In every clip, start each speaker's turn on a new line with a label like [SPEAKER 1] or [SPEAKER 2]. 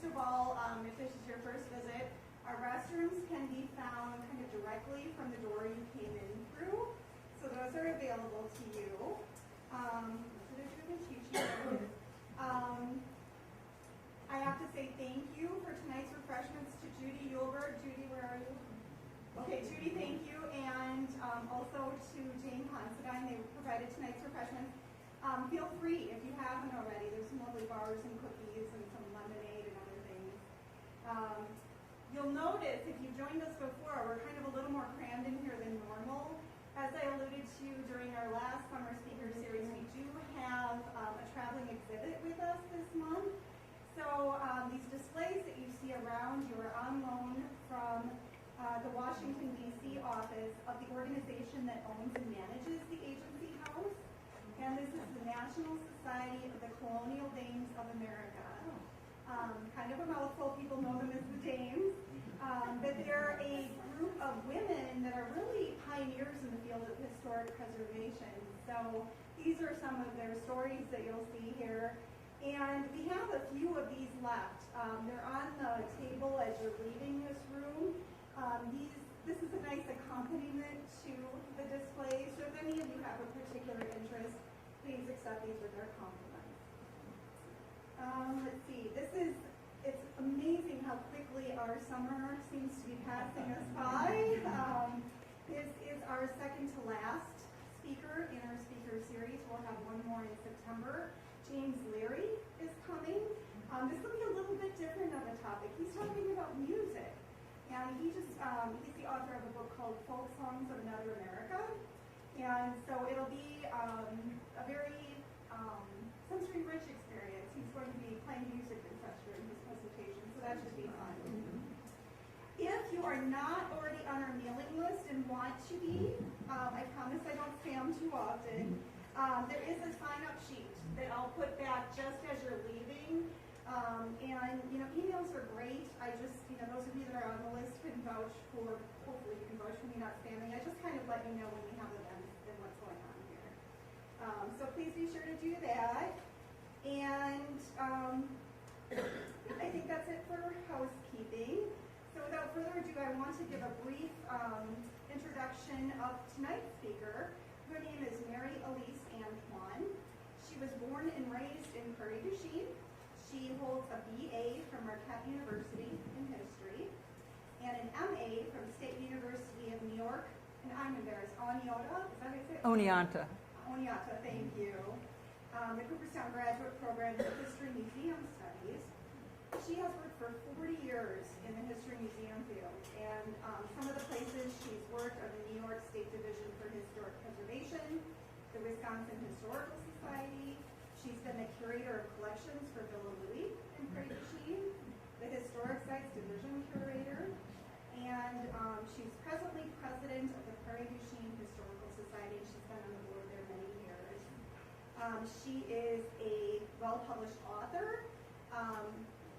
[SPEAKER 1] first of all, if this is your first visit, our restrooms can be found kind of directly from the door you came in through. So those are available to you. I have to say thank you for tonight's refreshments to Judy Yulberg. Judy, where are you? Okay, Judy, thank you. And also to Jane Considine. They provided tonight's refreshments. Feel free, if you haven't already, there's some lovely bars and cookies and some lemonade and other things. You'll notice, if you've joined us before, we're kind of a little more crammed in here than normal. As I alluded to during our last summer speaker series, we do have a traveling exhibit with us this month. So these displays that you see around you are on loan from the Washington, D.C. office of the organization that owns and manages the agency house. And this is the National Society of the Colonial Dames of America. Kind of a mouthful, people know them as the Dames. But they're a group of women that are really pioneers in the field of historic preservation. So these are some of their stories that you'll see here. And we have a few of these left. They're on the table as you're leaving this room. This is a nice accompaniment to the display. So if any of you have a particular interest, please accept these with our compliments. Let's see, it's amazing how quickly our summer seems to be passing us by. This is our second to last speaker in our speaker series. We'll have one more in September. James Leary is coming. This will be a little bit different of a topic. He's talking about music. And he's the author of a book called Folk Songs of Another America. And so it'll be a very sensory-rich experience. He's going to be playing music and such during his presentation, so that should be fun. If you are not already on our mailing list and want to be, I promise I don't spam too often, there is a sign-up sheet that I'll put back just as you're leaving. And, emails are great. I just, those of you that are on the list can vouch for, hopefully you can vouch for me not spamming. I just kind of let you know when we have events and what's going on here. So please be sure to do that. And I think that's it for housekeeping. So without further ado, I want to give a brief introduction of tonight's speaker. Her name is Mary Elise Antoine. She was born and raised in Prairie du Chien. She holds a BA from Marquette University in history and an MA from State University of New York. And I'm embarrassed. Oneonta, is that how you say it?
[SPEAKER 2] Oneonta.
[SPEAKER 1] Oneonta, thank you. The Cooperstown Graduate Program in History Museum Studies. She has worked for 40 years in the History Museum field, and some of the places she's worked are the New York State Division for Historic Preservation, the Wisconsin Historical Society. She's been the Curator of Collections for Villa Louis in Prairie du Chien, the Historic Sites Division Curator, and she's presently President of the Prairie du Chien Historical Society, and she's been on the board there many years. She is a well-published author.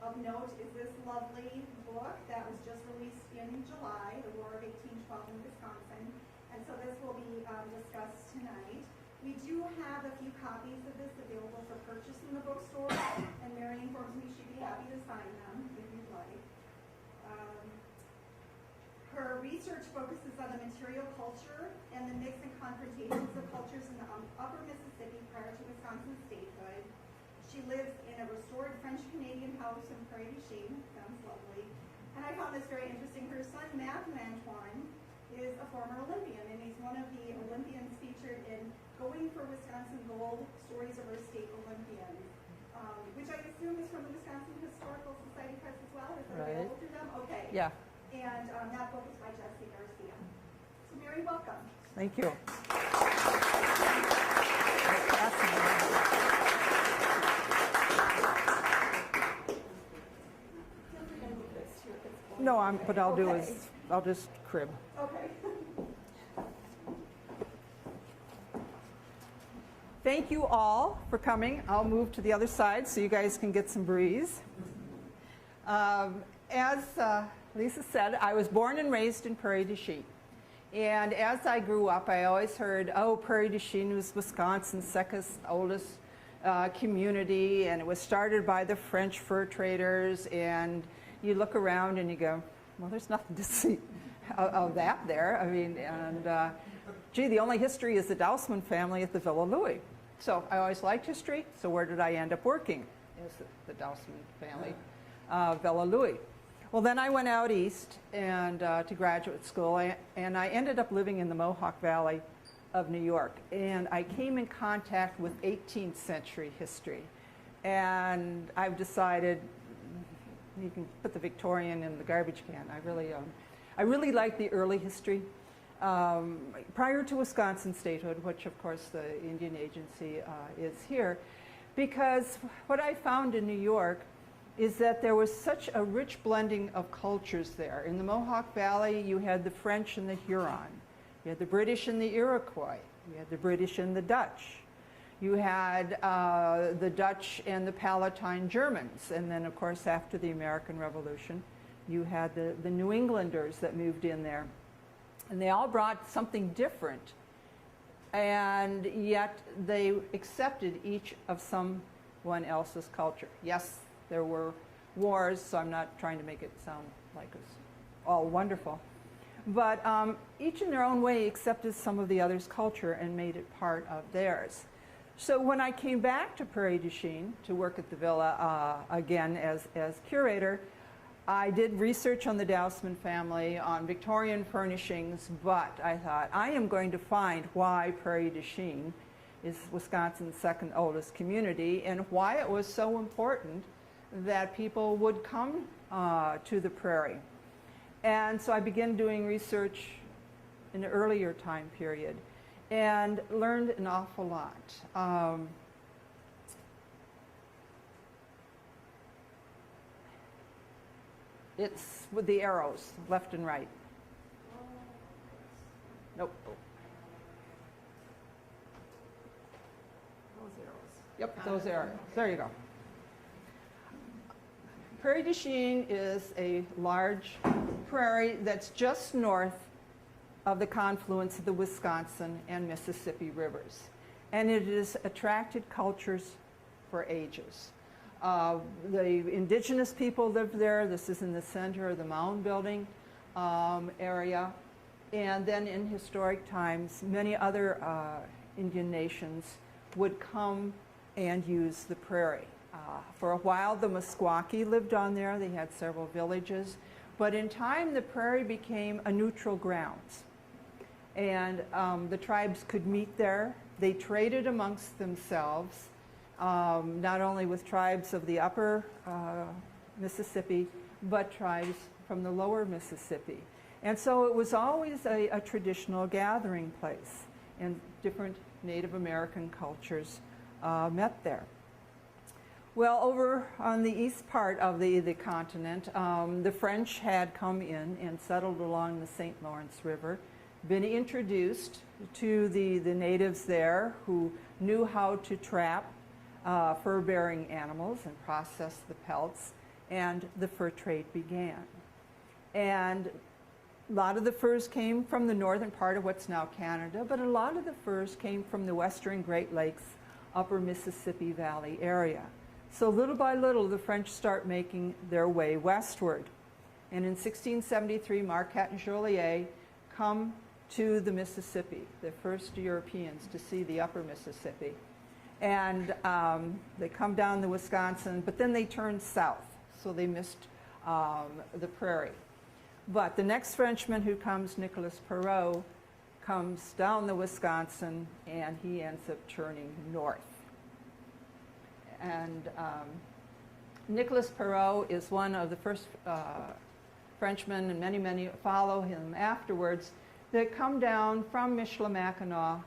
[SPEAKER 1] Of note is this lovely book that was just released in July, The War of 1812 in Wisconsin, and so this will be discussed tonight. We do have a few copies of this available for purchase in the bookstore, and Mary informs me she'd be happy to sign them if you'd like. Her research focuses on the material culture and the mix and confrontations of cultures in the upper Mississippi prior to Wisconsin's statehood. She lives in a restored French-Canadian house in Prairie du Chien. Sounds lovely. And I found this very interesting. Her son, Matthew Antoine, is a former Olympian, and he's one of the Olympians featured in Going for Wisconsin Gold, Stories of Our State Olympians, which I assume is from the Wisconsin Historical Society Press as well. Is that available through them? Okay.
[SPEAKER 2] Yeah.
[SPEAKER 1] And that book is by Jesse Garcia. So Mary, welcome.
[SPEAKER 2] Thank you. No, what I'll do is I'll just crib.
[SPEAKER 1] Okay.
[SPEAKER 2] Thank you all for coming. I'll move to the other side so you guys can get some breeze. As Lisa said, I was born and raised in Prairie du Chien. And as I grew up, I always heard, oh, Prairie du Chien was Wisconsin's second oldest community, and it was started by the French fur traders. And you look around and you go, well, there's nothing to see of that there. I mean, and gee, the only history is the Dousman family at the Villa Louis. So I always liked history, so where did I end up working? Is the Dousman family, Villa Louis. Well, then I went out east and to graduate school, and I ended up living in the Mohawk Valley of New York. And I came in contact with 18th century history. And I've decided, you can put the Victorian in the garbage can. I really like the early history. Prior to Wisconsin statehood, which of course the Indian Agency is here, because what I found in New York is that there was such a rich blending of cultures there. In the Mohawk Valley, you had the French and the Huron. You had the British and the Iroquois. You had the British and the Dutch. You had the Dutch and the Palatine Germans. And then, of course, after the American Revolution, you had the New Englanders that moved in there. And they all brought something different. And yet they accepted each of someone else's culture. Yes, there were wars, so I'm not trying to make it sound like it's all wonderful. But each in their own way accepted some of the other's culture and made it part of theirs. So when I came back to Prairie du Chien to work at the villa again as curator, I did research on the Dousman family, on Victorian furnishings, but I thought, I am going to find why Prairie du Chien is Wisconsin's second oldest community and why it was so important that people would come to the Prairie. And so I began doing research in an earlier time period and learned an awful lot. It's with the arrows, left and right. Nope.
[SPEAKER 1] Those arrows.
[SPEAKER 2] Yep, those arrows. There you go. Prairie du Chien is a large prairie that's just north of the confluence of the Wisconsin and Mississippi rivers. And it has attracted cultures for ages. The indigenous people lived there. This is in the center of the mound building area. And then in historic times, many other Indian nations would come and use the prairie. For a while, the Meskwaki lived on there. They had several villages. But in time, the prairie became a neutral grounds. And the tribes could meet there. They traded amongst themselves. Not only with tribes of the upper Mississippi, but tribes from the lower Mississippi. And so it was always a traditional gathering place, and different Native American cultures met there. Well, over on the east part of the continent, the French had come in and settled along the St. Lawrence River, been introduced to the natives there who knew how to trap fur-bearing animals and process the pelts, and the fur trade began. And a lot of the furs came from the northern part of what's now Canada, but a lot of the furs came from the western Great Lakes, upper Mississippi Valley area. So little by little, the French start making their way westward. And in 1673, Marquette and Joliet come to the Mississippi, the first Europeans to see the upper Mississippi. And they come down the Wisconsin, but then they turned south, so they missed the prairie. But the next Frenchman who comes, Nicholas Perrault, comes down the Wisconsin, and he ends up turning north. And Nicholas Perrault is one of the first Frenchmen, and many, many follow him afterwards, that come down from Michilimackinac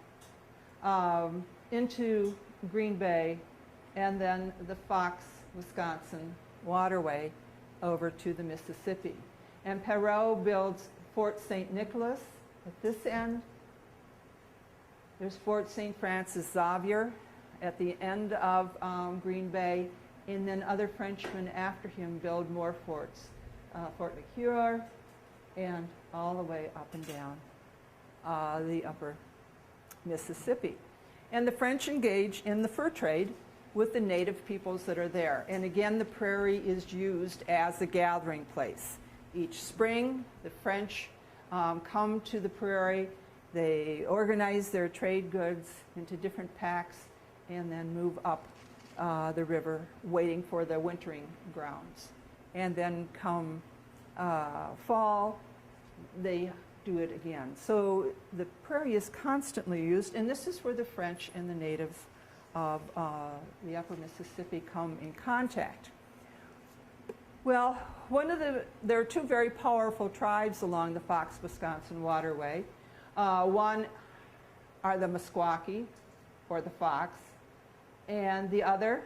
[SPEAKER 2] into Green Bay, and then the Fox, Wisconsin waterway over to the Mississippi. And Perrault builds Fort St. Nicholas at this end. There's Fort St. Francis Xavier at the end of Green Bay, and then other Frenchmen after him build more forts. Fort McHugh, and all the way up and down the upper Mississippi. And the French engage in the fur trade with the native peoples that are there. And again, the prairie is used as a gathering place. Each spring, the French come to the prairie. They organize their trade goods into different packs and then move up the river, waiting for the wintering grounds. And then come fall, they do it again. So the prairie is constantly used, and this is where the French and the natives of the upper Mississippi come in contact. Well, there are two very powerful tribes along the Fox-Wisconsin waterway. One are the Meskwaki, or the Fox, and the other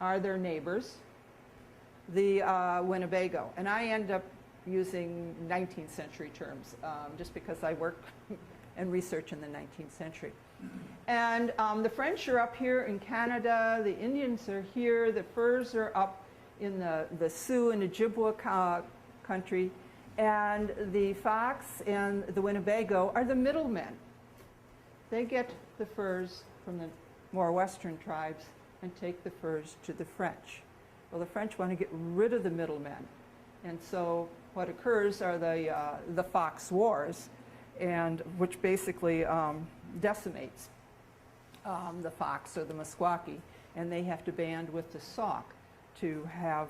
[SPEAKER 2] are their neighbors, the Winnebago. And I end up using 19th century terms just because I work and research in the 19th century. And the French are up here in Canada, the Indians are here, the Furs are up in the Sioux and Ojibwa country, and the Fox and the Winnebago are the middlemen. They get the furs from the more western tribes and take the furs to the French. Well, the French want to get rid of the middlemen, and so what occurs are the Fox Wars, and which basically decimates the Fox or the Meskwaki, and they have to band with the Sauk to have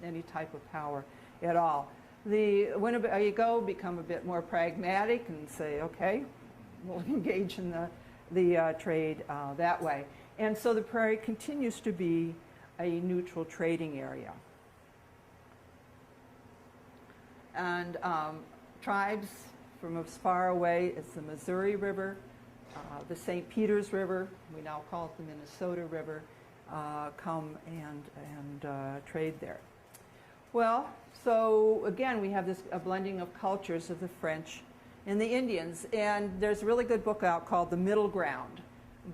[SPEAKER 2] any type of power at all. The Winnebago become a bit more pragmatic and say, okay, we'll engage in the trade that way. And so the prairie continues to be a neutral trading area. And tribes from as far away as the Missouri River, the St. Peter's River, we now call it the Minnesota River, come and trade there. Well, so again, we have a blending of cultures of the French and the Indians. And there's a really good book out called The Middle Ground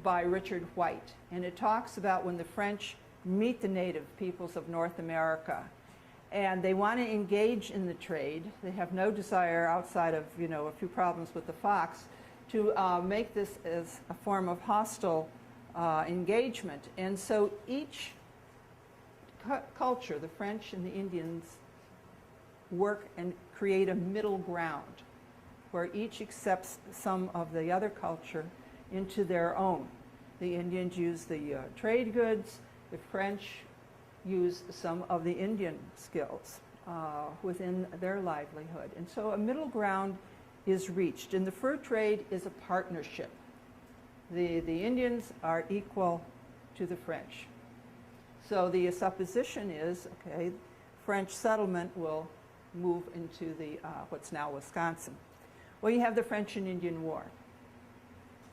[SPEAKER 2] by Richard White. And it talks about when the French meet the native peoples of North America and they want to engage in the trade. They have no desire outside of, a few problems with the Fox to make this as a form of hostile engagement. And so each culture, the French and the Indians, work and create a middle ground where each accepts some of the other culture into their own. The Indians use the trade goods, the French use some of the Indian skills within their livelihood. And so a middle ground is reached, and the fur trade is a partnership. The Indians are equal to the French. So the supposition is, okay, French settlement will move into the what's now Wisconsin. Well, you have the French and Indian War,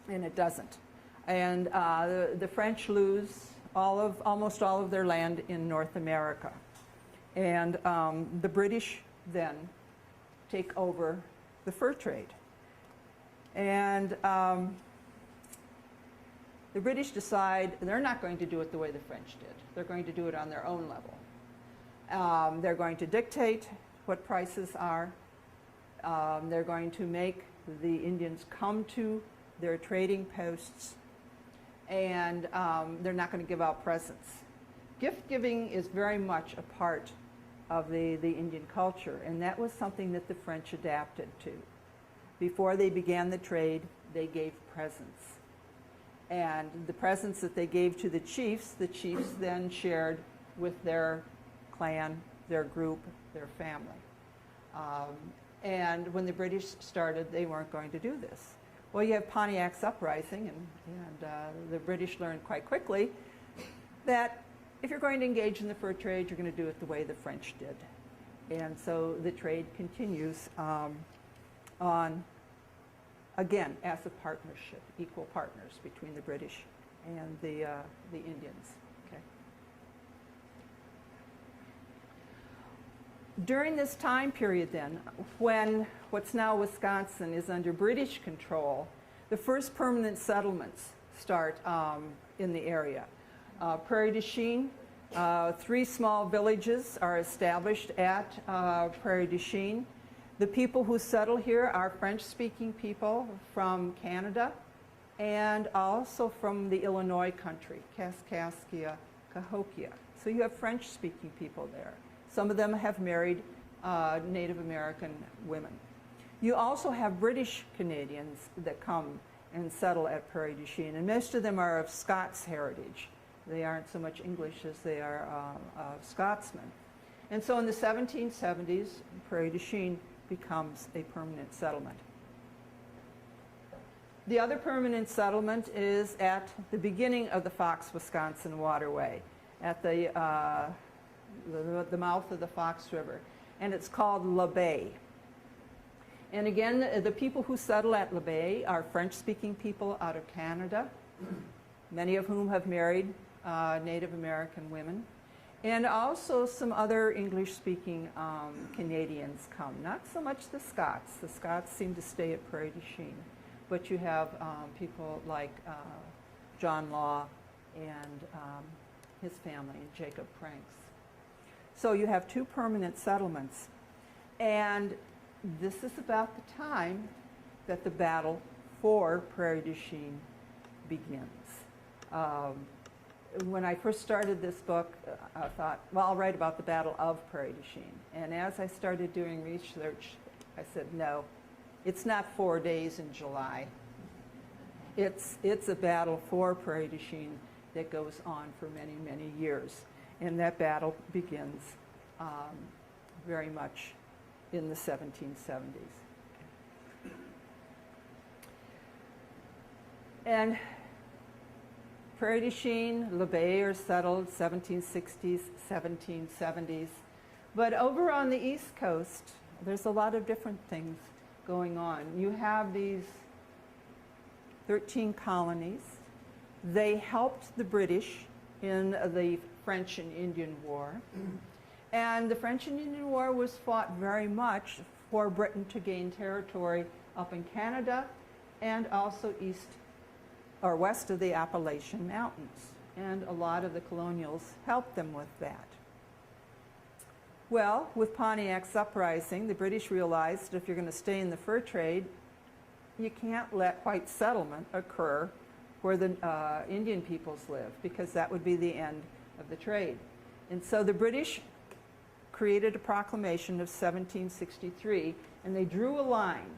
[SPEAKER 2] and it doesn't. And the French lose almost all of their land in North America. And the British then take over the fur trade. And the British decide they're not going to do it the way the French did. They're going to do it on their own level. They're going to dictate what prices are. They're going to make the Indians come to their trading posts, and they're not going to give out presents. Gift giving is very much a part of the Indian culture, and that was something that the French adapted to. Before they began the trade, they gave presents. And the presents that they gave to the chiefs then shared with their clan, their group, their family. And when the British started, they weren't going to do this. Well, you have Pontiac's uprising, and the British learned quite quickly that if you're going to engage in the fur trade, you're going to do it the way the French did. And so the trade continues on, again, as a partnership, equal partners between the British and the Indians. Okay. During this time period then, when what's now Wisconsin is under British control, the first permanent settlements start in the area. Prairie de Chien, 3 small villages are established at Prairie de Chien. The people who settle here are French-speaking people from Canada and also from the Illinois country, Kaskaskia, Cahokia. So you have French-speaking people there. Some of them have married Native American women. You also have British Canadians that come and settle at Prairie du Chien, and most of them are of Scots heritage. They aren't so much English as they are Scotsmen. And so in the 1770s, Prairie du Chien becomes a permanent settlement. The other permanent settlement is at the beginning of the Fox, Wisconsin waterway, at the mouth of the Fox River, and it's called La Bay. And again, the people who settle at La Bay are French-speaking people out of Canada, many of whom have married Native American women, and also some other English-speaking Canadians come. Not so much the Scots. The Scots seem to stay at Prairie du Chien, but you have people like John Law and his family, and Jacob Franks. So you have two permanent settlements, and this is about the time that the battle for Prairie du Chien begins. When I first started this book, I thought, well, I'll write about the Battle of Prairie du Chien. And as I started doing research, I said, no, it's not 4 days in July. It's a battle for Prairie du Chien that goes on for many, many years. And that battle begins very much in the 1770s. And Prairie du Chien, La Bay are settled 1760s, 1770s. But over on the East Coast, there's a lot of different things going on. You have these 13 colonies. They helped the British in the French and Indian War. And the French and Indian War was fought very much for Britain to gain territory up in Canada and also east or west of the Appalachian Mountains. And a lot of the colonials helped them with that. Well, with Pontiac's uprising, the British realized that if you're going to stay in the fur trade, you can't let white settlement occur where the Indian peoples live, because that would be the end of the trade. And so the British created a proclamation of 1763, and they drew a line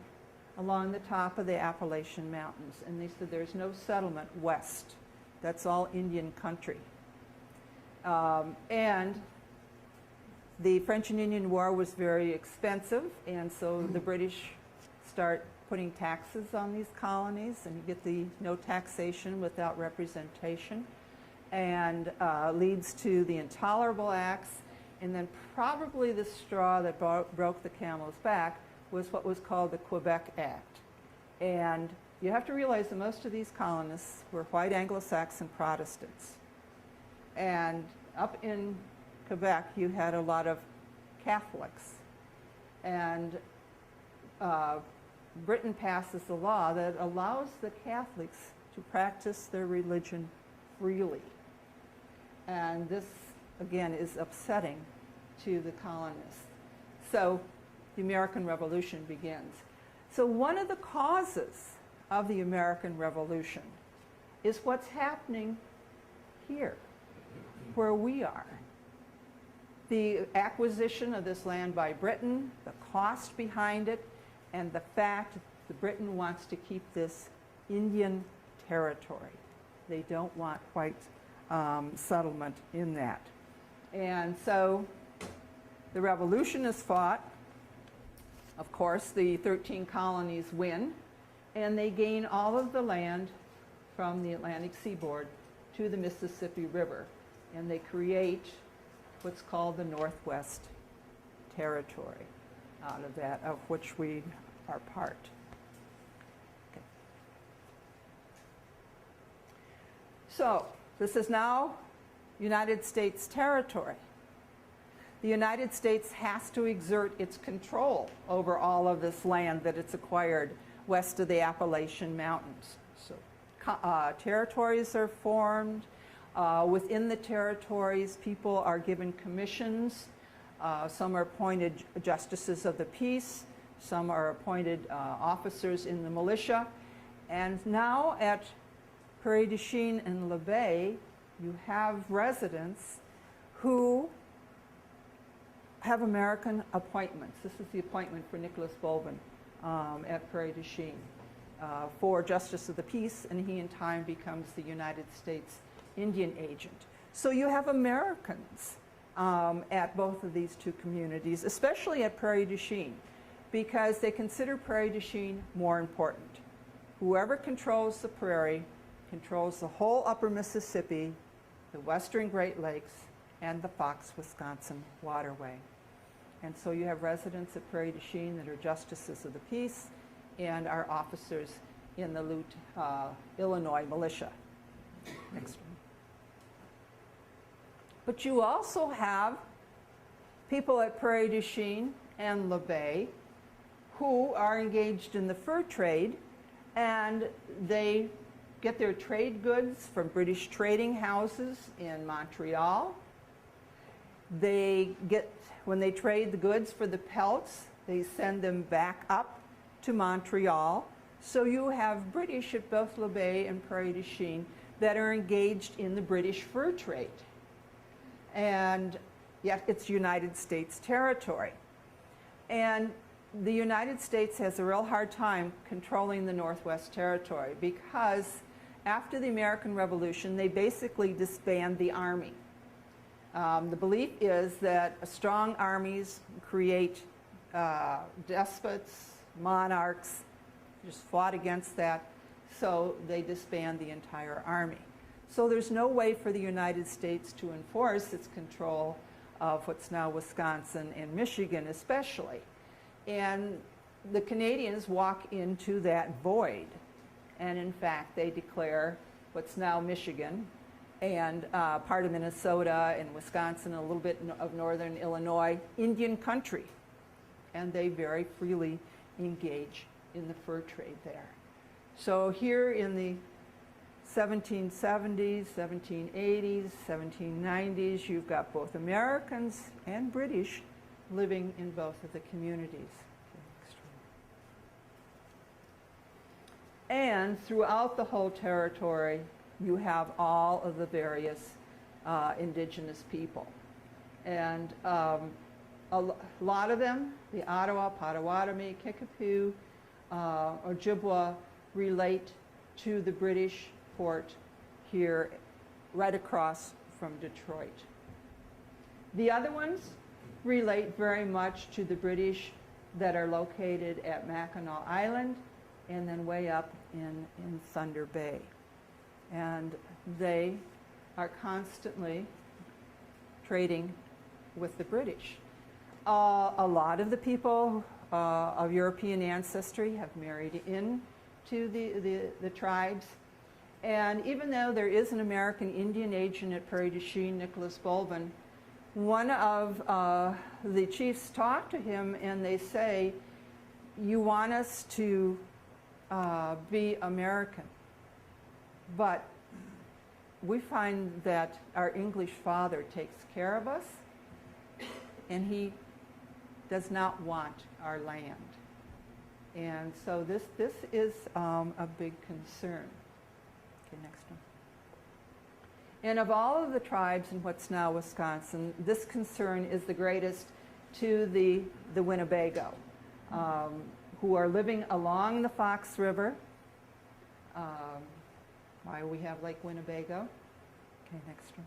[SPEAKER 2] along the top of the Appalachian Mountains, and they said there's no settlement west. That's all Indian country. And the French and Indian War was very expensive, and so the British start putting taxes on these colonies, and you get the no taxation without representation, and leads to the Intolerable Acts. And then probably the straw that broke the camel's back was what was called the Quebec Act. And you have to realize that most of these colonists were white Anglo-Saxon Protestants. And up in Quebec, you had a lot of Catholics. And Britain passes a law that allows the Catholics to practice their religion freely. And this, again, is upsetting to the colonists. So the American Revolution begins. So one of the causes of the American Revolution is what's happening here, where we are. The acquisition of this land by Britain, the cost behind it, and the fact that Britain wants to keep this Indian territory. They don't want white settlement in that. And so the revolution is fought. Of course, the 13 colonies win, and they gain all of the land from the Atlantic seaboard to the Mississippi River, and they create what's called the Northwest Territory out of that, of which we are part. Okay. So this is now United States territory. The United States has to exert its control over all of this land that it's acquired west of the Appalachian Mountains. So territories are formed. Within the territories, people are given commissions. Some are appointed justices of the peace. Some are appointed officers in the militia. And now at Prairie du Chien and Le Bay, you have residents who have American appointments. This is the appointment for Nicholas Bolvin at Prairie du Chien for Justice of the Peace, and he in time becomes the United States Indian agent. So you have Americans at both of these two communities, especially at Prairie du Chien, because they consider Prairie du Chien more important. Whoever controls the prairie controls the whole upper Mississippi, the western Great Lakes, and the Fox, Wisconsin waterway. And so you have residents at Prairie du Chien that are justices of the peace and are officers in the Illinois militia. Next one. But you also have people at Prairie du Chien and Le Bay who are engaged in the fur trade, and they get their trade goods from British trading houses in Montreal. When they trade the goods for the pelts, they send them back up to Montreal. So you have British at both Le Bay and Prairie du Chien that are engaged in the British fur trade. And yet it's United States territory. And the United States has a real hard time controlling the Northwest Territory because after the American Revolution, they basically disband the army. The belief is that strong armies create despots, monarchs, just fought against that, so they disband the entire army. So there's no way for the United States to enforce its control of what's now Wisconsin and Michigan especially. And the Canadians walk into that void. And in fact, they declare what's now Michigan and part of Minnesota and Wisconsin, a little bit of northern Illinois, Indian country. And they very freely engage in the fur trade there. So here in the 1770s, 1780s, 1790s, you've got both Americans and British living in both of the communities. And throughout the whole territory, you have all of the various indigenous people. And a lot of them, the Ottawa, Potawatomi, Kickapoo, Ojibwa, relate to the British fort here right across from Detroit. The other ones relate very much to the British that are located at Mackinac Island and then way up in Thunder Bay. And they are constantly trading with the British. A lot of the people of European ancestry have married into the tribes. And even though there is an American Indian agent at Prairie du Chien, Nicholas Bolvin, one of the chiefs talk to him and they say, you want us to be American, but we find that our English father takes care of us and he does not want our land. And so this is a big concern. Okay, next one. And of all of the tribes in what's now Wisconsin, this concern is the greatest to the Winnebago, who are living along the Fox River. Why we have Lake Winnebago. Okay, next one.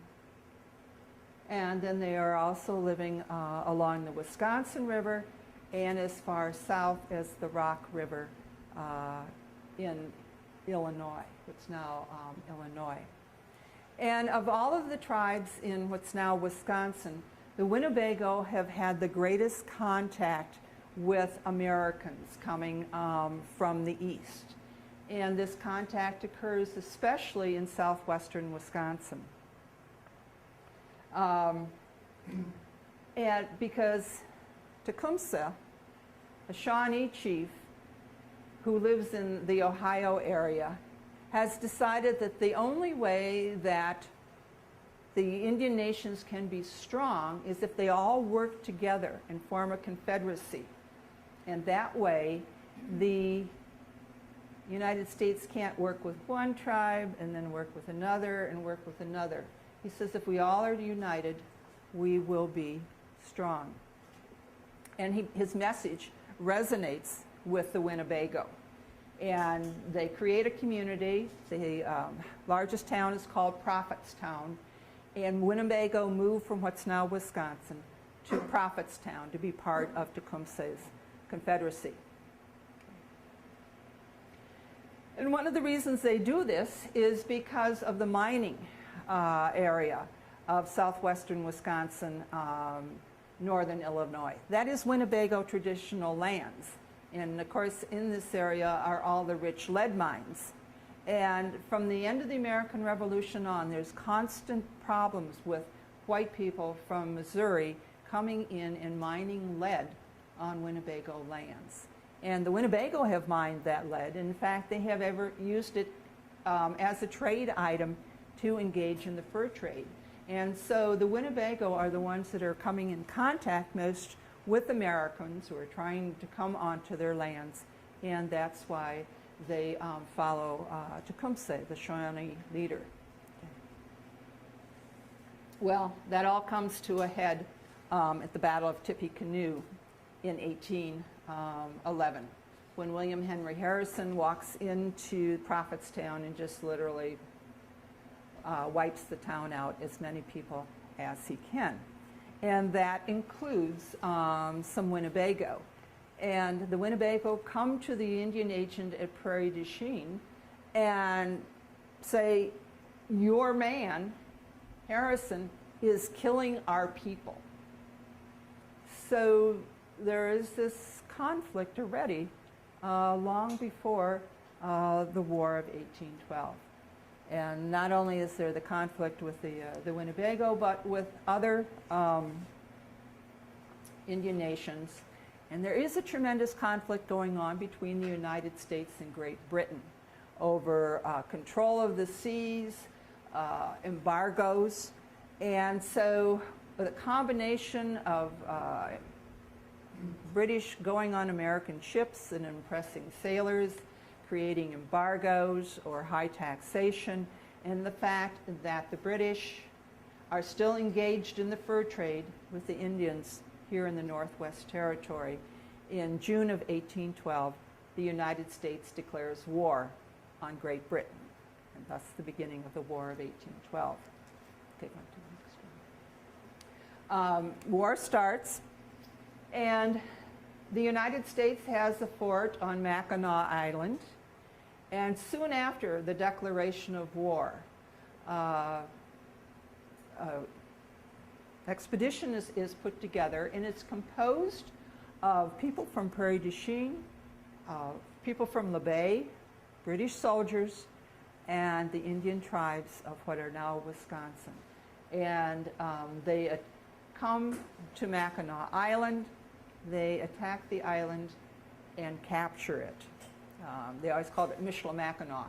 [SPEAKER 2] And then they are also living along the Wisconsin River and as far south as the Rock River in Illinois, what's now Illinois. And of all of the tribes in what's now Wisconsin, the Winnebago have had the greatest contact with Americans coming from the east. And this contact occurs especially in southwestern Wisconsin. And because Tecumseh, a Shawnee chief who lives in the Ohio area, has decided that the only way that the Indian nations can be strong is if they all work together and form a confederacy. And that way, the The United States can't work with one tribe and then work with another and work with another. He says if we all are united, we will be strong. And his message resonates with the Winnebago. And they create a community. The largest town is called Prophetstown. And Winnebago moved from what's now Wisconsin to Prophetstown to be part of Tecumseh's Confederacy. And one of the reasons they do this is because of the mining area of southwestern Wisconsin, northern Illinois. That is Winnebago traditional lands. And of course, in this area are all the rich lead mines. And from the end of the American Revolution on, there's constant problems with white people from Missouri coming in and mining lead on Winnebago lands. And the Winnebago have mined that lead. In fact, they have ever used it as a trade item to engage in the fur trade. And so the Winnebago are the ones that are coming in contact most with Americans who are trying to come onto their lands. And that's why they follow Tecumseh, the Shawnee leader. Well, that all comes to a head at the Battle of Tippecanoe in 1811, when William Henry Harrison walks into Prophetstown and just literally wipes the town out, as many people as he can. And that includes some Winnebago. And the Winnebago come to the Indian agent at Prairie du Chien and say, your man, Harrison, is killing our people. So there is this conflict already long before the War of 1812. And not only is there the conflict with the Winnebago, but with other Indian nations. And there is a tremendous conflict going on between the United States and Great Britain over control of the seas, embargoes. And so the combination of British going on American ships and impressing sailors, creating embargoes or high taxation, and the fact that the British are still engaged in the fur trade with the Indians here in the Northwest Territory. In June of 1812, the United States declares war on Great Britain, and thus the beginning of the War of 1812. Okay, on to the next one. War starts, and the United States has a fort on Mackinac Island, and soon after the declaration of war, expedition is put together, and it's composed of people from Prairie du Chien, people from La Bay, British soldiers, and the Indian tribes of what are now Wisconsin. And they come to Mackinac Island, they attack the island and capture it. They always called it Michilimackinac.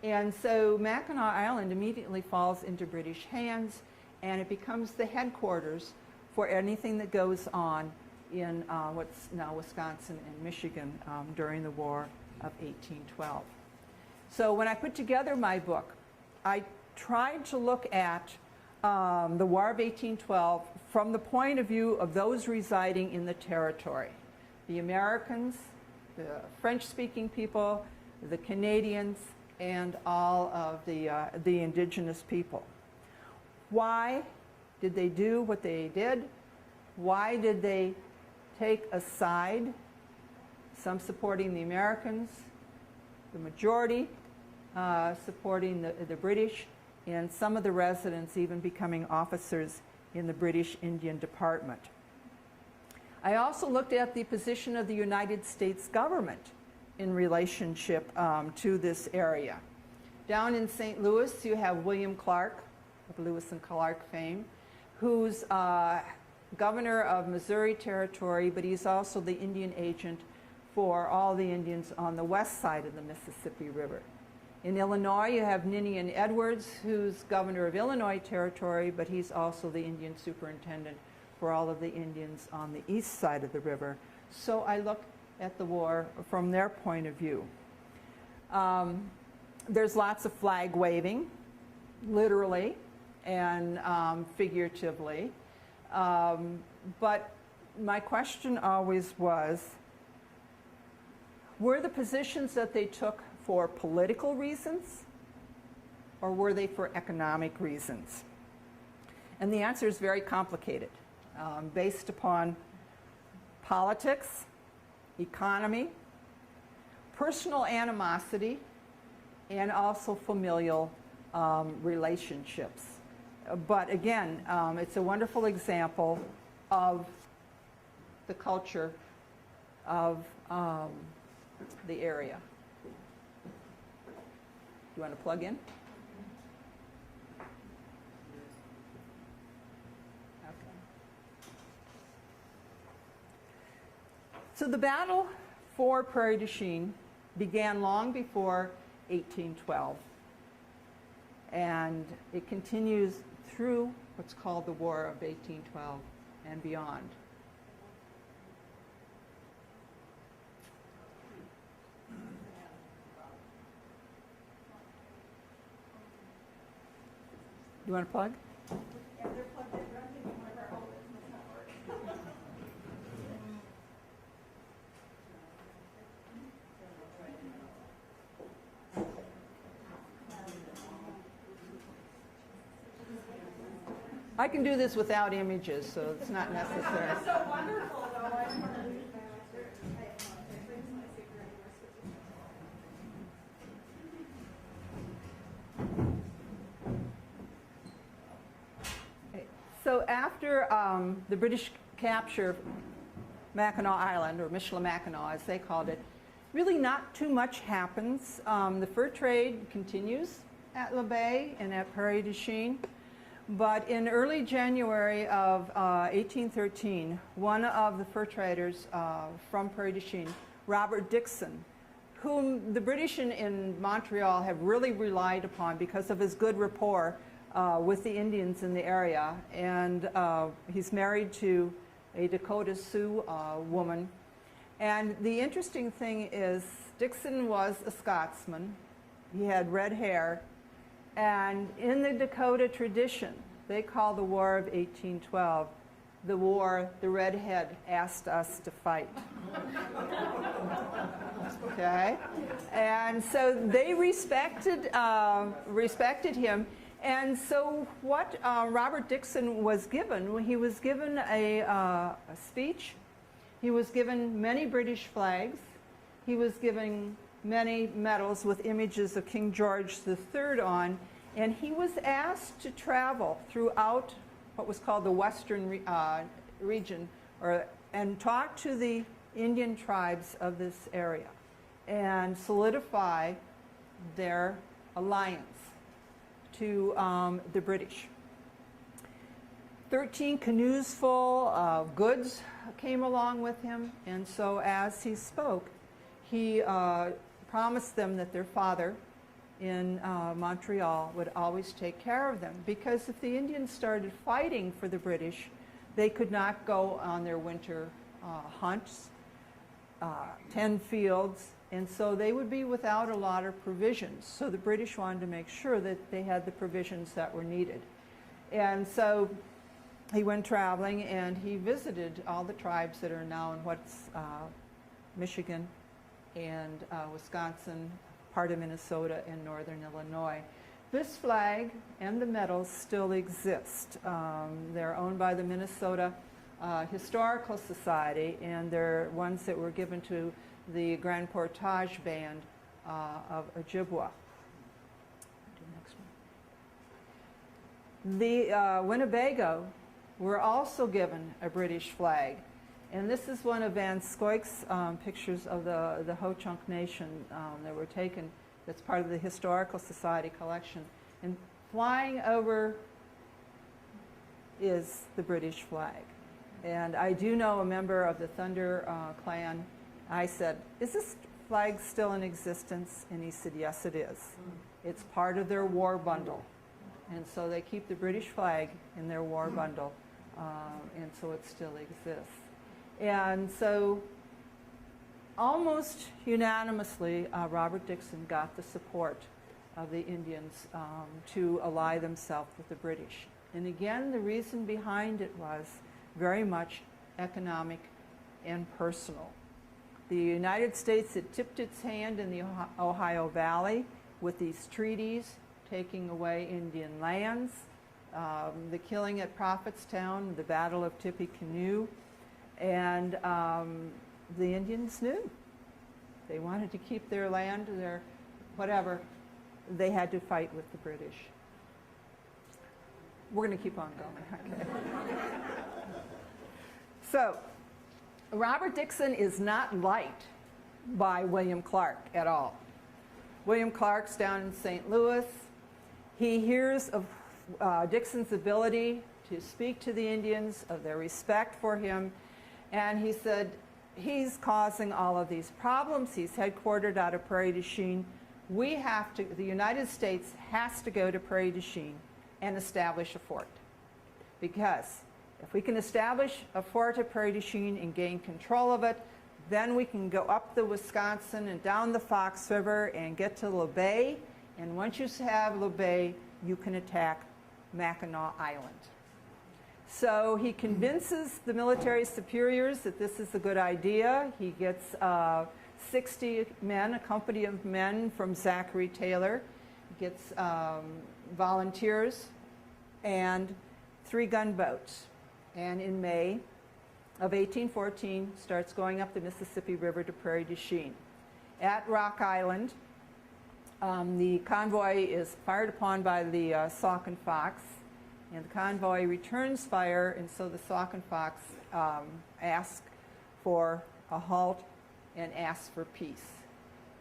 [SPEAKER 2] And so Mackinac Island immediately falls into British hands, and it becomes the headquarters for anything that goes on in what's now Wisconsin and Michigan during the War of 1812. So when I put together my book, I tried to look at the War of 1812 from the point of view of those residing in the territory. The Americans, the French-speaking people, the Canadians, and all of the indigenous people. Why did they do what they did? Why did they take a side? Some supporting the Americans, the majority supporting the British, and some of the residents even becoming officers in the British Indian Department. I also looked at the position of the United States government in relationship to this area. Down in St. Louis, you have William Clark, of Lewis and Clark fame, who's governor of Missouri Territory, but he's also the Indian agent for all the Indians on the west side of the Mississippi River. In Illinois, you have Ninian Edwards, who's governor of Illinois Territory, but he's also the Indian superintendent for all of the Indians on the east side of the river. So I look at the war from their point of view. There's lots of flag waving, literally and figuratively. But my question always was, were the positions that they took for political reasons, or were they for economic reasons? And the answer is very complicated, based upon politics, economy, personal animosity, and also familial relationships. But again, it's a wonderful example of the culture of the area. You want to plug in? Okay. So the battle for Prairie du Chien began long before 1812. And it continues through what's called the War of 1812 and beyond. You want to plug?
[SPEAKER 1] Yeah, they're plugged in. We're thinking one of our outlets must not work.
[SPEAKER 2] I can do this without images, so it's not necessary.
[SPEAKER 1] It's so wonderful, though. I don't want to lose my master. I apologize. I just want to say for any more switches.
[SPEAKER 2] So after the British capture Mackinac Island, or Michilimackinac as they called it, really not too much happens. The fur trade continues at La Baye and at Prairie du Chien. But in early January of 1813, one of the fur traders from Prairie du Chien, Robert Dixon, whom the British in Montreal have really relied upon because of his good rapport with the Indians in the area, and he's married to a Dakota Sioux woman. And the interesting thing is, Dixon was a Scotsman. He had red hair. And in the Dakota tradition, they call the War of 1812 the war the redhead asked us to fight. Okay? And so they respected him. And so what Robert Dixon was given, he was given a speech. He was given many British flags. He was given many medals with images of King George III on, and he was asked to travel throughout what was called the Western region, and talk to the Indian tribes of this area and solidify their alliance to the British. 13 canoes full of goods came along with him, and so as he spoke, he promised them that their father in Montreal would always take care of them, because if the Indians started fighting for the British, they could not go on their winter hunts, tend fields, and so they would be without a lot of provisions. So the British wanted to make sure that they had the provisions that were needed. And so he went traveling, and he visited all the tribes that are now in what's Michigan and Wisconsin, part of Minnesota, and northern Illinois. This flag and the medals still exist. They're owned by the Minnesota Historical Society, and they're ones that were given to the Grand Portage Band of Ojibwa. The Winnebago were also given a British flag. And this is one of Van Scoyck's pictures of the Ho-Chunk Nation that were taken, that's part of the Historical Society collection. And flying over is the British flag. And I do know a member of the Thunder clan. I said, "Is this flag still in existence?" And he said, "Yes, it is. It's part of their war bundle." And so they keep the British flag in their war bundle, and so it still exists. And so almost unanimously, Robert Dixon got the support of the Indians to ally themselves with the British. And again, the reason behind it was very much economic and personal. The United States had tipped its hand in the Ohio Valley with these treaties taking away Indian lands, the killing at Prophetstown, the Battle of Tippecanoe, and the Indians knew. They wanted to keep their land, their whatever. They had to fight with the British. We're going to keep on going. Okay. So, Robert Dixon is not liked by William Clark at all. William Clark's down in St. Louis. He hears of Dixon's ability to speak to the Indians, of their respect for him, and he said, he's causing all of these problems. He's headquartered out of Prairie du Chien. The United States has to go to Prairie du Chien and establish a fort. Because if we can establish a fort at Prairie du Chien and gain control of it, then we can go up the Wisconsin and down the Fox River and get to La Bay. And once you have La Bay, you can attack Mackinac Island. So he convinces the military superiors that this is a good idea. He gets 60 men, a company of men from Zachary Taylor. He gets volunteers and 3 gunboats. And in May of 1814, starts going up the Mississippi River to Prairie du Chien. At Rock Island, the convoy is fired upon by the Sauk and Fox, and the convoy returns fire, and so the Sauk and Fox ask for a halt and ask for peace.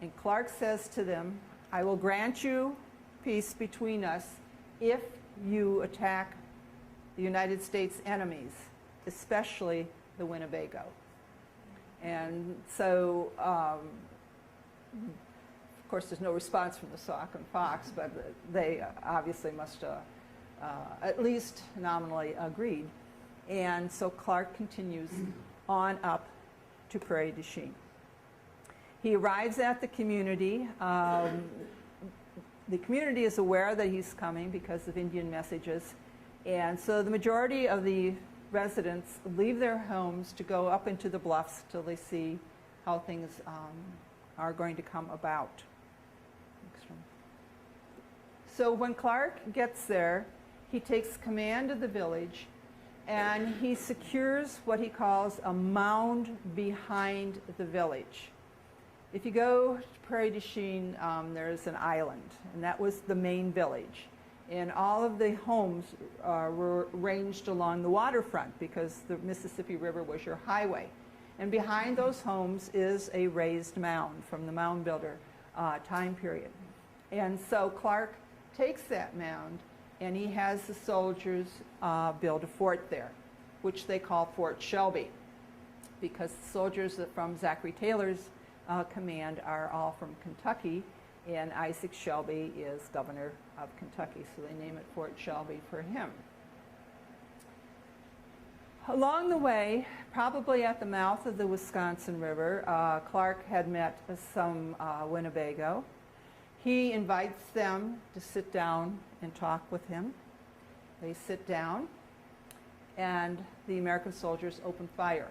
[SPEAKER 2] And Clark says to them, I will grant you peace between us if you attack the United States enemies, especially the Winnebago. And so, of course, there's no response from the Sauk and Fox, but they obviously must at least nominally agreed. And so Clark continues on up to Prairie du Chien. He arrives at the community. The community is aware that he's coming because of Indian messages. And so the majority of the residents leave their homes to go up into the bluffs till they see how things are going to come about. Next one. So when Clark gets there, he takes command of the village and he secures what he calls a mound behind the village. If you go to Prairie du Chien, there's an island, and that was the main village. And all of the homes were ranged along the waterfront because the Mississippi River was your highway. And behind those homes is a raised mound from the mound builder time period. And so Clark takes that mound and he has the soldiers build a fort there, which they call Fort Shelby, because the soldiers from Zachary Taylor's command are all from Kentucky, and Isaac Shelby is governor of Kentucky, so they name it Fort Shelby for him. Along the way, probably at the mouth of the Wisconsin River, Clark had met some Winnebago. He invites them to sit down and talk with him. They sit down, and the American soldiers open fire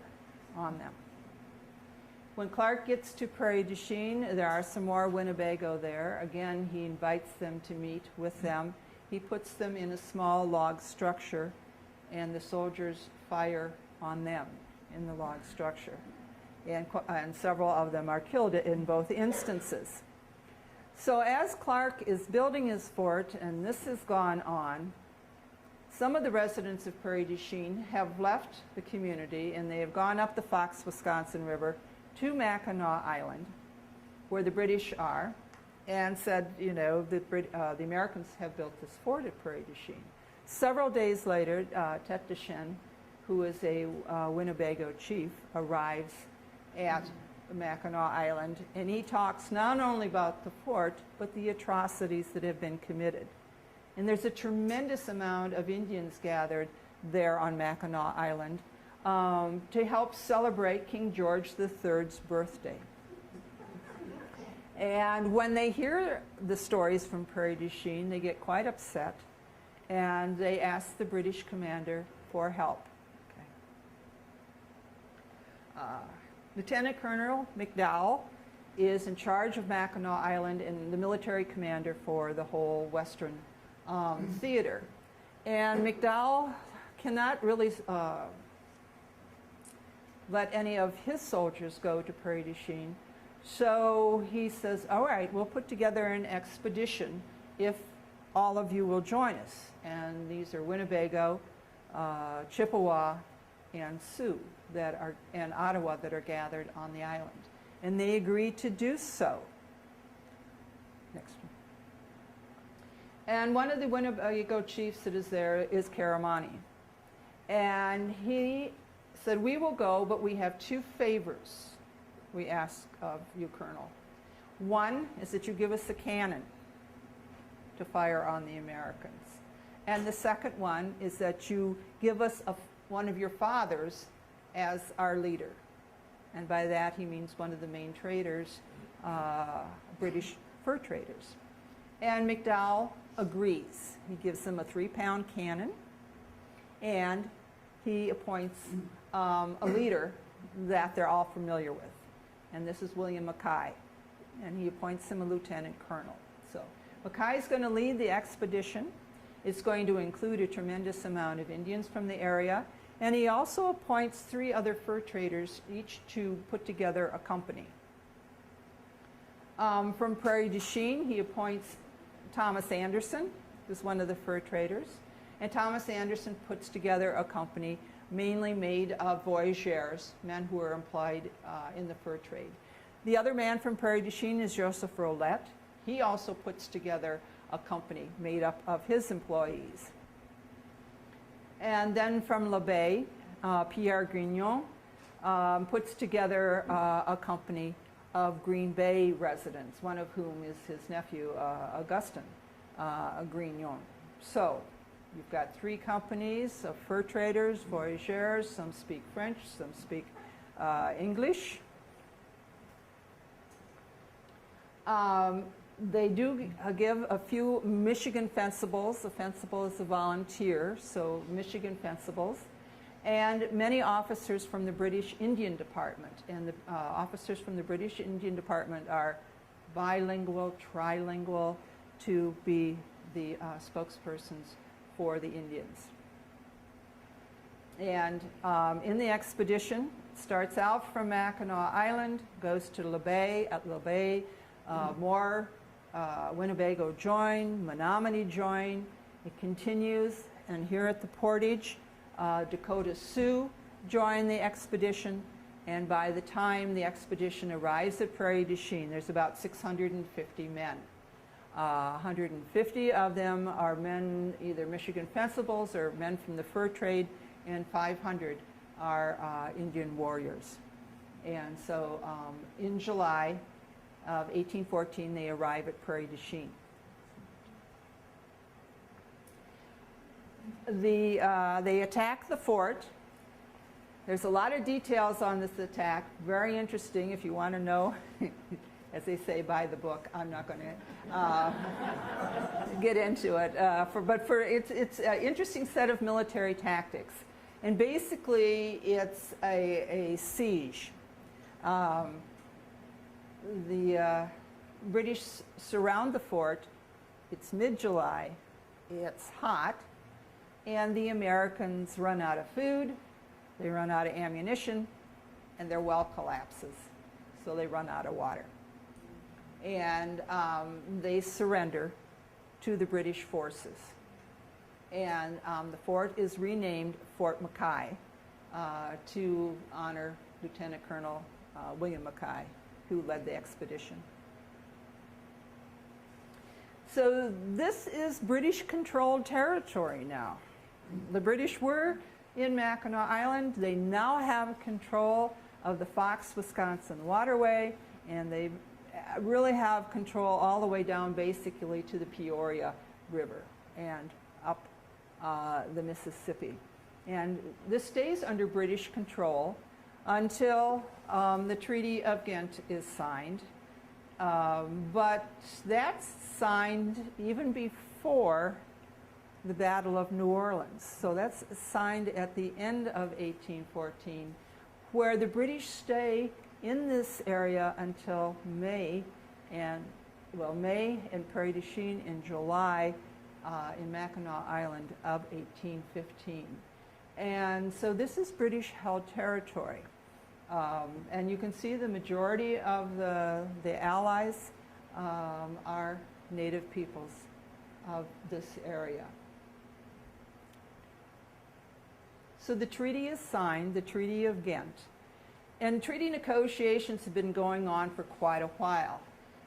[SPEAKER 2] on them. When Clark gets to Prairie du Chien, there are some more Winnebago there. Again, he invites them to meet with them. He puts them in a small log structure, and the soldiers fire on them in the log structure. And several of them are killed in both instances. So as Clark is building his fort, and this has gone on, some of the residents of Prairie du Chien have left the community, and they have gone up the Fox Wisconsin River to Mackinac Island, where the British are, and said, you know, the Americans have built this fort at Prairie du Chien. Several days later, Tête de Chien, who is a Winnebago chief, arrives at Mackinac Island, and he talks not only about the fort, but the atrocities that have been committed. And there's a tremendous amount of Indians gathered there on Mackinac Island to help celebrate King George III's birthday. And when they hear the stories from Prairie du Chien, they get quite upset, and they ask the British commander for help. Okay. Lieutenant Colonel McDowell is in charge of Mackinac Island and the military commander for the whole Western theater. And McDowell cannot really let any of his soldiers go to Prairie du Chien. So he says, all right, we'll put together an expedition if all of you will join us. And these are Winnebago, Chippewa, and Sioux and Ottawa that are gathered on the island. And they agreed to do so. Next one. And one of the Winnebago chiefs that is there is Karamani. And he said, we will go, but we have two favors we ask of you, Colonel. One is that you give us a cannon to fire on the Americans. And the second one is that you give us one of your fathers as our leader. And by that he means one of the main traders, British fur traders. And McDowell agrees. He gives them a 3-pound cannon, and he appoints a leader that they're all familiar with. And this is William Mackay. And he appoints him a lieutenant colonel. So Mackay is going to lead the expedition. It's going to include a tremendous amount of Indians from the area. And he also appoints 3 other fur traders, each to put together a company. From Prairie du Chien, he appoints Thomas Anderson, who's one of the fur traders. And Thomas Anderson puts together a company mainly made of voyageurs, men who are employed in the fur trade. The other man from Prairie du Chien is Joseph Rolette. He also puts together a company made up of his employees. And then from La Baye, Pierre Grignon puts together a company of Green Bay residents, one of whom is his nephew, Augustin Grignon. So you've got 3 companies of fur traders, voyageurs. Some speak French, some speak English. They do give a few Michigan fencibles. A fencible is a volunteer, so Michigan fencibles. And many officers from the British Indian Department. And the officers from the British Indian Department are bilingual, trilingual, to be the spokespersons for the Indians. And in the expedition, starts out from Mackinac Island, goes to La Baye. At La Baye, more Winnebago join, Menominee join. It continues, and here at the portage, Dakota Sioux join the expedition. And by the time the expedition arrives at Prairie du Chien, there's about 650 men. 150 of them are men, either Michigan fencibles or men from the fur trade, and 500 are Indian warriors. And so in July of 1814, they arrive at Prairie du Chien. They attack the fort. There's a lot of details on this attack, very interesting if you want to know. As they say, buy the book. I'm not going to get into it. But it's an interesting set of military tactics. And basically, it's a siege. The British surround the fort. It's mid-July. It's hot. And the Americans run out of food. They run out of ammunition. And their well collapses. So they run out of water. And they surrender to the British forces. And the fort is renamed Fort Mackay to honor Lieutenant Colonel William Mackay, who led the expedition. So this is British-controlled territory now. The British were in Mackinac Island. They now have control of the Fox, Wisconsin waterway, and they really have control all the way down basically to the Peoria River and up the Mississippi. And this stays under British control until the Treaty of Ghent is signed. But that's signed even before the Battle of New Orleans. So that's signed at the end of 1814, where the British stay in this area until May and Prairie du Chien in July in Mackinac Island of 1815. And so this is British held territory. And you can see the majority of the allies are native peoples of this area. So the treaty is signed, the Treaty of Ghent. And treaty negotiations have been going on for quite a while.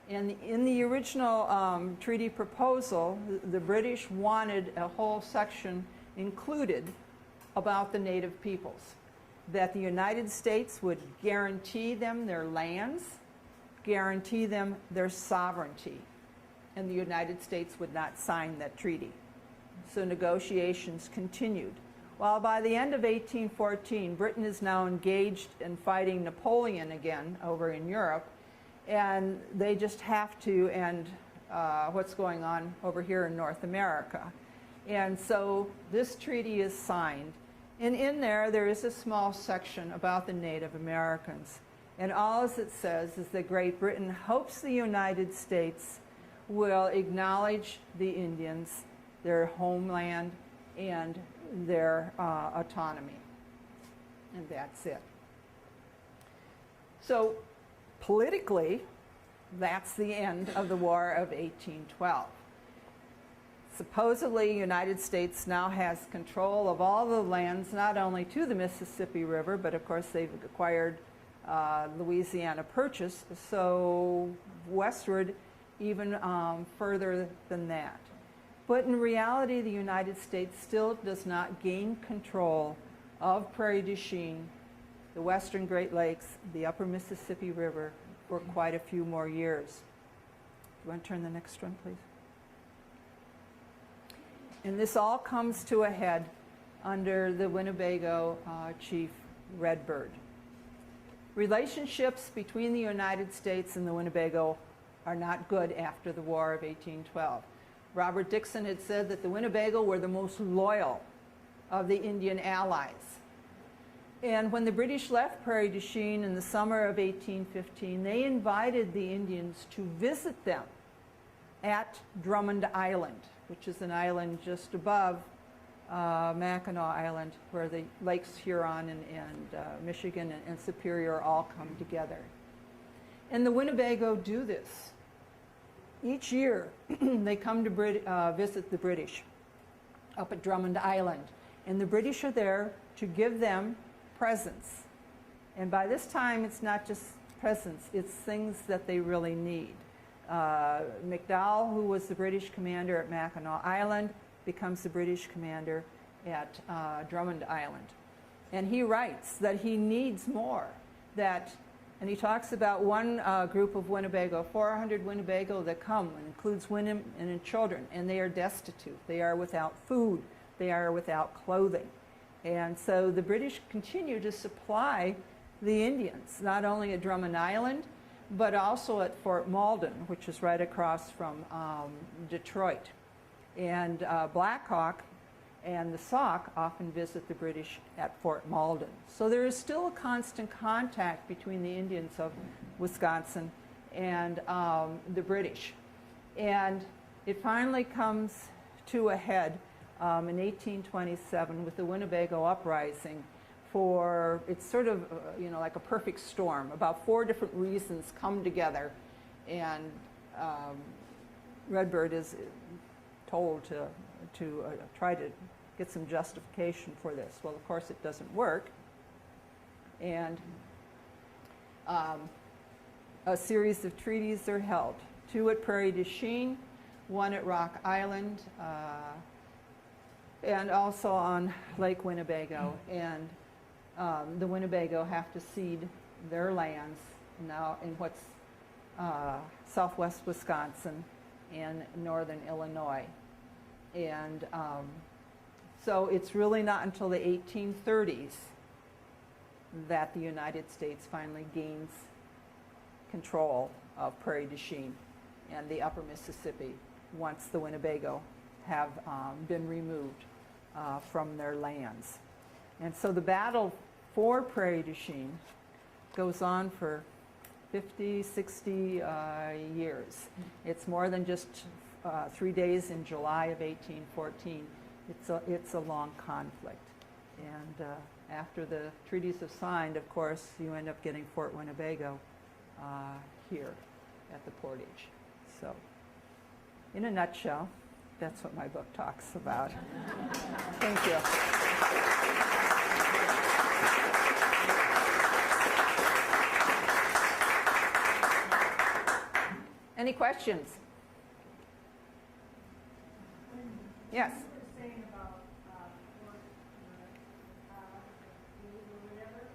[SPEAKER 2] And in the original treaty proposal, the British wanted a whole section included about the native peoples, that the United States would guarantee them their lands, guarantee them their sovereignty, and the United States would not sign that treaty. So negotiations continued. Well, by the end of 1814, Britain is now engaged in fighting Napoleon again over in Europe, and they just have to end what's going on over here in North America. And so this treaty is signed. And in there is a small section about the Native Americans. And all it says is that Great Britain hopes the United States will acknowledge the Indians, their homeland, and their autonomy. And that's it. So politically, that's the end of the War of 1812. Supposedly, the United States now has control of all the lands, not only to the Mississippi River, but of course they've acquired Louisiana Purchase, so westward even further than that. But in reality, the United States still does not gain control of Prairie du Chien, the western Great Lakes, the upper Mississippi River, for quite a few more years. Do you want to turn the next one, please? And this all comes to a head under the Winnebago chief Redbird. Relationships between the United States and the Winnebago are not good after the War of 1812. Robert Dixon had said that the Winnebago were the most loyal of the Indian allies. And when the British left Prairie du Chien in the summer of 1815, they invited the Indians to visit them at Drummond Island, which is an island just above Mackinac Island, where the Lakes Huron and Michigan and Superior all come together. And the Winnebago do this. Each year, they come to visit the British up at Drummond Island. And the British are there to give them presents. And by this time, it's not just presents, it's things that they really need. McDowell, who was the British commander at Mackinac Island, becomes the British commander at Drummond Island. And he writes that he needs more, and he talks about one group of Winnebago, 400 Winnebago that come, and includes women and children, and they are destitute. They are without food. They are without clothing. And so the British continue to supply the Indians, not only at Drummond Island, but also at Fort Malden, which is right across from Detroit. And Black Hawk and the Sauk often visit the British at Fort Malden. So there is still a constant contact between the Indians of Wisconsin and the British. And it finally comes to a head in 1827 with the Winnebago Uprising. It's sort of, like a perfect storm. About 4 different reasons come together, and Redbird is told to try to get some justification for this. Well, of course, it doesn't work. And a series of treaties are held. 2 at Prairie du Chien, 1 at Rock Island, and also on Lake Winnebago. And the Winnebago have to cede their lands now in what's southwest Wisconsin and northern Illinois. And so it's really not until the 1830s that the United States finally gains control of Prairie du Chien and the upper Mississippi once the Winnebago have been removed from their lands. And so the battle for Prairie du Chien goes on for 50, 60 years. It's more than just 3 days in July of 1814. It's a long conflict. And after the treaties are signed, of course, you end up getting Fort Winnebago here at the portage. So, in a nutshell, that's what my book talks about. Thank you. Any questions? Yes.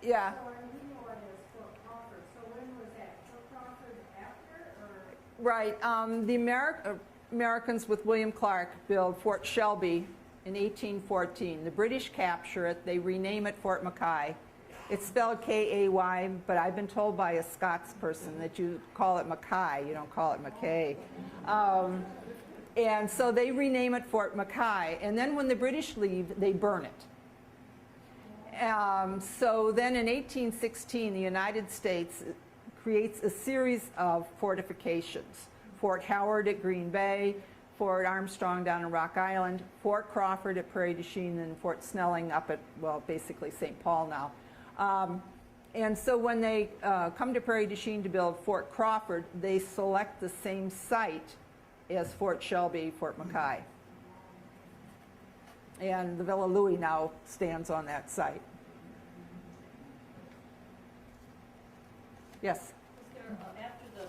[SPEAKER 2] Yeah.
[SPEAKER 3] So we know it as Fort Crawford. So when was that? Fort Crawford after, or?
[SPEAKER 2] Right. The Americans with William Clark build Fort Shelby in 1814. The British capture it. They rename it Fort Mackay. It's spelled K-A-Y, but I've been told by a Scots person that you call it Mackay. You don't call it Mackay. And so they rename it Fort Mackay. And then when the British leave, they burn it. So then in 1816, the United States creates a series of fortifications. Fort Howard at Green Bay, Fort Armstrong down in Rock Island, Fort Crawford at Prairie du Chien, and Fort Snelling up at, well, basically St. Paul now. And so when they come to Prairie du Chien to build Fort Crawford, they select the same site as Fort Shelby, Fort Mackay. And the Villa Louis now stands on that site. Yes?
[SPEAKER 4] Was there, after the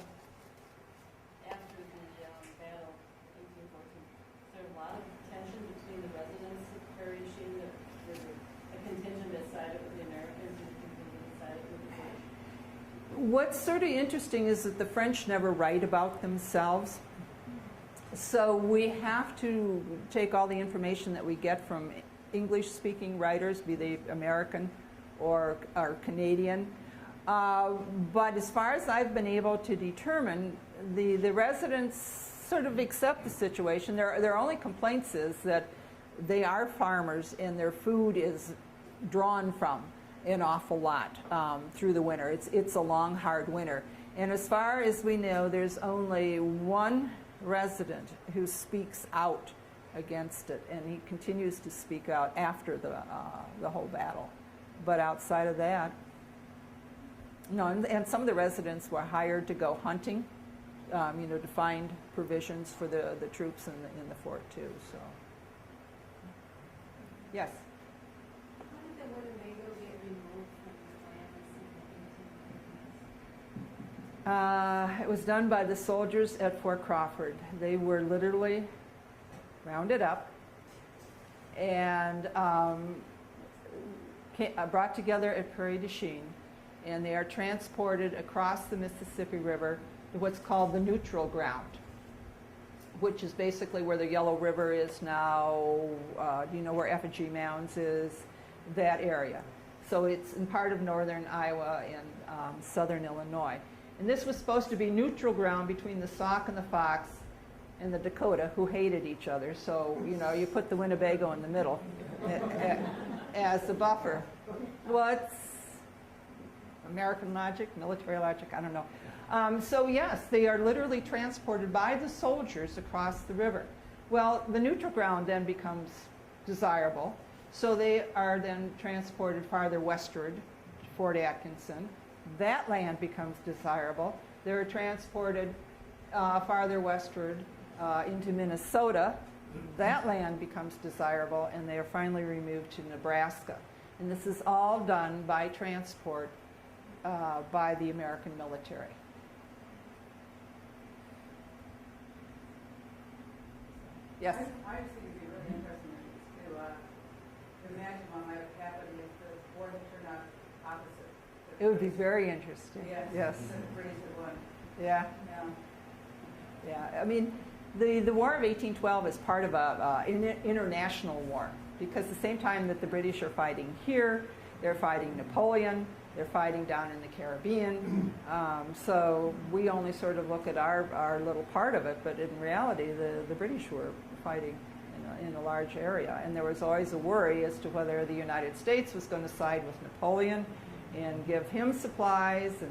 [SPEAKER 4] battle, 1814, was there a lot of tension between the residents of Prairie du Chien? There was a contingent that sided with the Americans and a contingent that sided with the British?
[SPEAKER 2] What's sort of interesting is that the French never write about themselves. So we have to take all the information that we get from English-speaking writers, be they American or Canadian. But as far as I've been able to determine, the residents sort of accept the situation. Their only complaints is that they are farmers and their food is drawn from an awful lot through the winter. It's a long, hard winter. And as far as we know, there's only one resident who speaks out against it, and he continues to speak out after the whole battle. But outside of that, no. And some of the residents were hired to go hunting, to find provisions for the troops in the fort too. So, yes.
[SPEAKER 3] When did the Winnebago get removed from the land?
[SPEAKER 2] It was done by the soldiers at Fort Crawford. They were literally rounded up and brought together at Prairie du Chien, and they are transported across the Mississippi River to what's called the neutral ground, which is basically where the Yellow River is now. Do you know where Effigy Mounds is? That area. So it's in part of northern Iowa and southern Illinois. And this was supposed to be neutral ground between the Sauk and the Fox and the Dakota, who hated each other. So, you put the Winnebago in the middle as the buffer. Well, it's American logic, military logic, I don't know. So yes, they are literally transported by the soldiers across the river. Well, the neutral ground then becomes desirable. So they are then transported farther westward to Fort Atkinson. That land becomes desirable. They're transported farther westward into Minnesota. That land becomes desirable, and they are finally removed to Nebraska. And this is all done by transport by the American military. Yes?
[SPEAKER 5] I just think it'd be really interesting to imagine what might have happened if the war had turned out opposite.
[SPEAKER 2] It would be very interesting.
[SPEAKER 5] Yes. The British had won.
[SPEAKER 2] Yeah. Yeah. I mean, the War of 1812 is part of an international war, because the same time that the British are fighting here, they're fighting Napoleon, They're fighting down in the Caribbean. So we only sort of look at our little part of it, but in reality, the British were fighting in a large area. And there was always a worry as to whether the United States was going to side with Napoleon and give him supplies and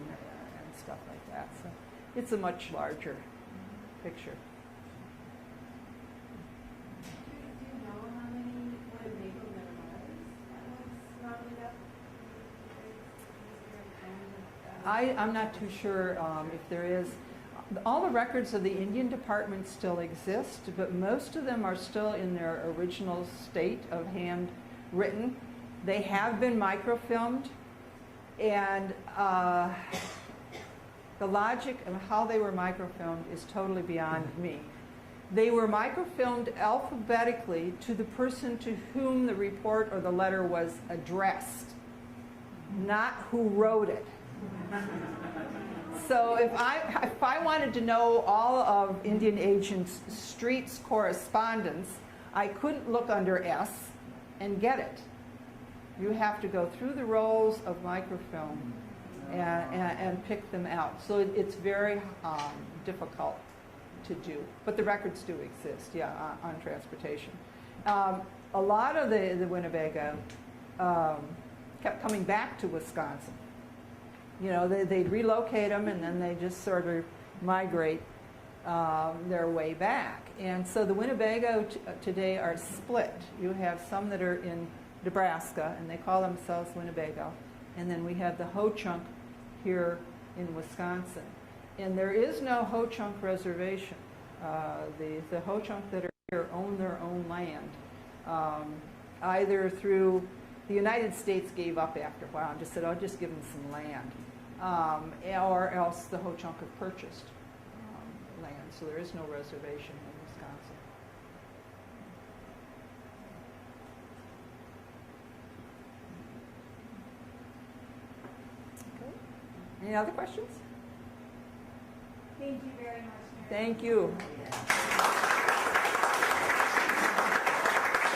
[SPEAKER 2] stuff like that. So it's a much larger picture.
[SPEAKER 3] Do you know how many Winnebago there was that was rounded up?
[SPEAKER 2] I'm not too sure if there is. All the records of the Indian Department still exist, but most of them are still in their original state of handwritten. They have been microfilmed, and the logic of how they were microfilmed is totally beyond me. They were microfilmed alphabetically to the person to whom the report or the letter was addressed, not who wrote it. So if I wanted to know all of Indian Agent Street's correspondence, I couldn't look under S and get it. You have to go through the rolls of microfilm and pick them out. So it's very difficult to do. But the records do exist, yeah, on transportation. A lot of the Winnebago kept coming back to Wisconsin. You know, they'd relocate them and then they just sort of migrate their way back. And so the Winnebago today are split. You have some that are in Nebraska and they call themselves Winnebago. And then we have the Ho-Chunk here in Wisconsin. And there is no Ho-Chunk reservation. The Ho-Chunk that are here own their own land. Either through, the United States gave up after a while and just said, I'll just give them some land. Or else the Ho-Chunk have purchased land. So there is no reservation in Wisconsin. Okay. Any other questions?
[SPEAKER 1] Thank you very much, Mary.
[SPEAKER 2] Thank you.